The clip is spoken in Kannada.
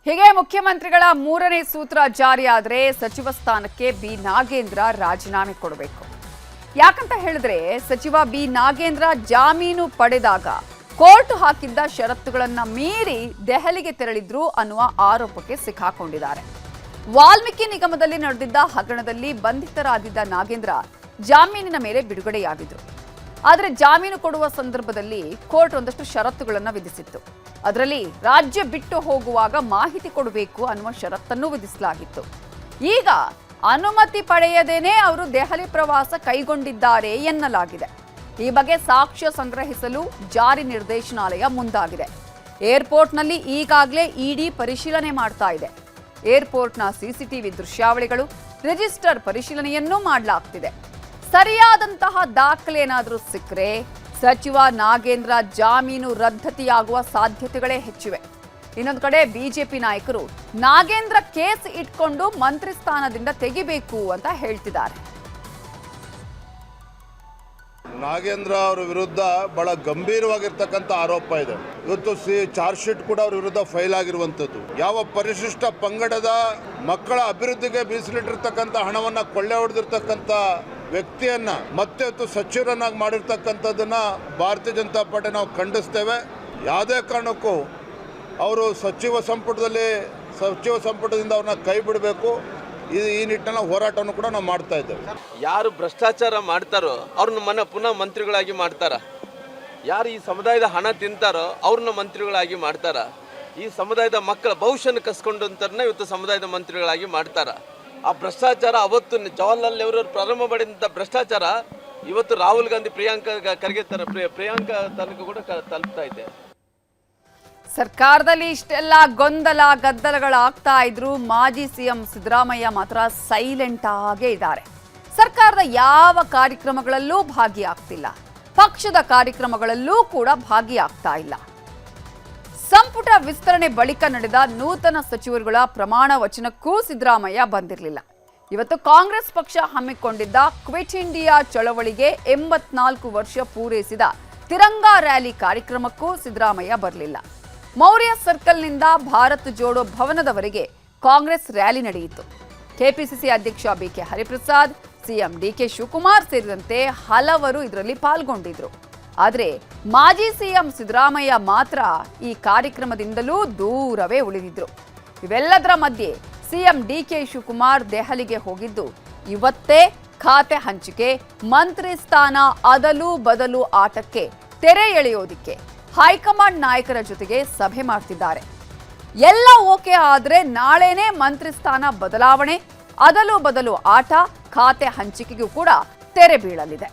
ಹೀಗೆ ಮುಖ್ಯಮಂತ್ರಿಗಳ ಮೂರನೇ ಸೂತ್ರ ಜಾರಿಯಾದರೆ ಸಚಿವ ಸ್ಥಾನಕ್ಕೆ ಬಿ ನಾಗೇಂದ್ರ ರಾಜೀನಾಮೆ ಕೊಡಬೇಕು. ಯಾಕಂತ ಹೇಳಿದ್ರೆ ಸಚಿವ ಬಿ ನಾಗೇಂದ್ರ ಜಾಮೀನು ಪಡೆದಾಗ ಕೋರ್ಟ್ ಹಾಕಿದ್ದ ಷರತ್ತುಗಳನ್ನ ಮೀರಿ ದೆಹಲಿಗೆ ತೆರಳಿದ್ರು ಅನ್ನುವ ಆರೋಪಕ್ಕೆ ಸಿಕ್ಕಾಕೊಂಡಿದ್ದಾರೆ. ವಾಲ್ಮೀಕಿ ನಿಗಮದಲ್ಲಿ ನಡೆದಿದ್ದ ಹಗರಣದಲ್ಲಿ ಬಂಧಿತರಾಗಿದ್ದ ನಾಗೇಂದ್ರ ಜಾಮೀನಿನ ಮೇಲೆ ಬಿಡುಗಡೆಯಾಗಿದ್ರು. ಆದರೆ ಜಾಮೀನು ಕೊಡುವ ಸಂದರ್ಭದಲ್ಲಿ ಕೋರ್ಟ್ ಒಂದಷ್ಟು ಷರತ್ತುಗಳನ್ನು ವಿಧಿಸಿತ್ತು. ಅದರಲ್ಲಿ ರಾಜ್ಯ ಬಿಟ್ಟು ಹೋಗುವಾಗ ಮಾಹಿತಿ ಕೊಡಬೇಕು ಅನ್ನುವ ಷರತ್ತನ್ನು ವಿಧಿಸಲಾಗಿತ್ತು. ಈಗ ಅನುಮತಿ ಪಡೆಯದೇನೆ ಅವರು ದೆಹಲಿ ಪ್ರವಾಸ ಕೈಗೊಂಡಿದ್ದಾರೆ ಎನ್ನಲಾಗಿದೆ. ಈ ಬಗ್ಗೆ ಸಾಕ್ಷ್ಯ ಸಂಗ್ರಹಿಸಲು ಜಾರಿ ನಿರ್ದೇಶನಾಲಯ ಮುಂದಾಗಿದೆ. ಏರ್ಪೋರ್ಟ್ನಲ್ಲಿ ಈಗಾಗಲೇ ಇಡಿ ಪರಿಶೀಲನೆ ಮಾಡ್ತಾ ಇದೆ. ಏರ್ಪೋರ್ಟ್ನ ಸಿಸಿಟಿವಿ ದೃಶ್ಯಾವಳಿಗಳು, ರಿಜಿಸ್ಟರ್ ಪರಿಶೀಲನೆಯನ್ನೂ ಮಾಡಲಾಗ್ತಿದೆ. ಸರಿಯಾದಂತಹ ದಾಖಲೆ ಏನಾದರೂ ಸಿಕ್ಕರೆ ಸಚಿವ ನಾಗೇಂದ್ರ ಜಾಮೀನು ರದ್ದತಿಯಾಗುವ ಸಾಧ್ಯತೆಗಳೇ ಹೆಚ್ಚಿವೆ. ಇನ್ನೊಂದು ಕಡೆ ಬಿಜೆಪಿ ನಾಯಕರು ನಾಗೇಂದ್ರ ಕೇಸ್ ಇಟ್ಕೊಂಡು ಮಂತ್ರಿ ಸ್ಥಾನದಿಂದ ತೆಗಿಬೇಕು ಅಂತ ಹೇಳ್ತಿದ್ದಾರೆ. ನಾಗೇಂದ್ರ ಅವರ ವಿರುದ್ಧ ಬಹಳ ಗಂಭೀರವಾಗಿರ್ತಕ್ಕಂಥ ಆರೋಪ ಇದೆ. ಇವತ್ತು ಚಾರ್ಜ್ ಶೀಟ್ ಕೂಡ ಅವ್ರ ವಿರುದ್ಧ ಫೈಲ್ ಆಗಿರುವಂಥದ್ದು. ಯಾವ ಪರಿಶಿಷ್ಟ ಪಂಗಡದ ಮಕ್ಕಳ ಅಭಿವೃದ್ಧಿಗೆ ಮೀಸಲಿಟ್ಟಿರ್ತಕ್ಕಂಥ ಹಣವನ್ನು ಕೊಳ್ಳೆ ಹೊಡೆದಿರ್ತಕ್ಕಂಥ ವ್ಯಕ್ತಿಯನ್ನ ಮತ್ತೆ ಸಚಿವರನ್ನಾಗಿ ಮಾಡಿರ್ತಕ್ಕಂಥದ್ದನ್ನ ಭಾರತೀಯ ಜನತಾ ಪಾರ್ಟಿ ನಾವು ಖಂಡಿಸ್ತೇವೆ. ಯಾವುದೇ ಕಾರಣಕ್ಕೂ ಅವರು ಸಚಿವ ಸಂಪುಟದಿಂದ ಅವ್ರನ್ನ ಕೈ ಬಿಡಬೇಕು. ಈ ನಿಟ್ಟಿನಲ್ಲಿ ಹೋರಾಟವನ್ನು ಕೂಡ ನಾವು ಮಾಡ್ತಾ ಇದ್ದೇವೆ. ಯಾರು ಭ್ರಷ್ಟಾಚಾರ ಮಾಡ್ತಾರೋ ಅವ್ರನ್ನ ಪುನಃ ಮಂತ್ರಿಗಳಾಗಿ ಮಾಡ್ತಾರ. ಯಾರು ಈ ಸಮುದಾಯದ ಹಣ ತಿಂತಾರೋ ಅವ್ರನ್ನ ಮಂತ್ರಿಗಳಾಗಿ ಮಾಡ್ತಾರ. ಈ ಸಮುದಾಯದ ಮಕ್ಕಳ ಭವಿಷ್ಯನ ಕಸ್ಕೊಂಡು ಅಂತಾರನ್ನ ಇವತ್ತು ಸಮುದಾಯದ ಮಂತ್ರಿಗಳಾಗಿ ಮಾಡ್ತಾರ. ಆ ಭ್ರಷ್ಟಾಚಾರ ಅವತ್ತು ಜವಾಹರ್ಲಾಲ್ ನೆಹರು ಪ್ರಾರಂಭ ಮಾಡಿದಂಥ ಭ್ರಷ್ಟಾಚಾರ ಇವತ್ತು ರಾಹುಲ್ ಗಾಂಧಿ ಪ್ರಿಯಾಂಕಾ ತನಕ ಕೂಡ ತಲುಪ್ತಾ ಇದೆ. ಸರ್ಕಾರದಲ್ಲಿ ಇಷ್ಟೆಲ್ಲ ಗೊಂದಲ ಗದ್ದಲಗಳಾಗ್ತಾ ಇದ್ರು ಮಾಜಿ ಸಿಎಂ ಸಿದ್ದರಾಮಯ್ಯ ಮಾತ್ರ ಸೈಲೆಂಟ್ ಆಗೇ ಇದ್ದಾರೆ. ಸರ್ಕಾರದ ಯಾವ ಕಾರ್ಯಕ್ರಮಗಳಲ್ಲೂ ಭಾಗಿಯಾಗ್ತಿಲ್ಲ, ಪಕ್ಷದ ಕಾರ್ಯಕ್ರಮಗಳಲ್ಲೂ ಕೂಡ ಭಾಗಿಯಾಗ್ತಾ ಇಲ್ಲ. ಸಂಪುಟ ವಿಸ್ತರಣೆ ಬಳಿಕ ನಡೆದ ನೂತನ ಸಚಿವರುಗಳ ಪ್ರಮಾಣ ವಚನಕ್ಕೂ ಸಿದ್ದರಾಮಯ್ಯ ಬಂದಿರಲಿಲ್ಲ. ಇವತ್ತು ಕಾಂಗ್ರೆಸ್ ಪಕ್ಷ ಹಮ್ಮಿಕೊಂಡಿದ್ದ ಕ್ವಿಟ್ ಇಂಡಿಯಾ ಚಳವಳಿಗೆ 84 ವರ್ಷ ಪೂರೈಸಿದ ತಿರಂಗಾ ರ್ಯಾಲಿ ಕಾರ್ಯಕ್ರಮಕ್ಕೂ ಸಿದ್ದರಾಮಯ್ಯ ಬರಲಿಲ್ಲ. ಮೌರ್ಯ ಸರ್ಕಲ್ನಿಂದ ಭಾರತ್ ಜೋಡೋ ಭವನದವರೆಗೆ ಕಾಂಗ್ರೆಸ್ ರ್ಯಾಲಿ ನಡೆಯಿತು. ಕೆಪಿಸಿಸಿ ಅಧ್ಯಕ್ಷ BK Hariprasad, CM DK Shivakumar ಸೇರಿದಂತೆ ಹಲವರು ಇದರಲ್ಲಿ ಪಾಲ್ಗೊಂಡಿದ್ರು. ಆದರೆ ಮಾಜಿ ಸಿಎಂ ಸಿದ್ದರಾಮಯ್ಯ ಮಾತ್ರ ಈ ಕಾರ್ಯಕ್ರಮದಿಂದಲೂ ದೂರವೇ ಉಳಿದಿದ್ರು. ಇವೆಲ್ಲದರ ಮಧ್ಯೆ ಸಿಎಂ ಡಿಕೆ ಶಿವಕುಮಾರ್ ದೆಹಲಿಗೆ ಹೋಗಿದ್ದು ಇವತ್ತೇ ಖಾತೆ ಹಂಚಿಕೆ, ಮಂತ್ರಿ ಸ್ಥಾನ ಅದಲು ಬದಲು ಆಟಕ್ಕೆ ತೆರೆ ಎಳೆಯೋದಿಕ್ಕೆ ಹೈಕಮಾಂಡ್ ನಾಯಕರ ಜೊತೆಗೆ ಸಭೆ ಮಾಡ್ತಿದ್ದಾರೆ. ಎಲ್ಲ ಓಕೆ ಆದ್ರೆ ನಾಳೆನೇ ಮಂತ್ರಿ ಸ್ಥಾನ ಬದಲಾವಣೆ, ಅದಲು ಬದಲು ಆಟ, ಖಾತೆ ಹಂಚಿಕೆಗೂ ಕೂಡ ತೆರೆ ಬೀಳಲಿದೆ.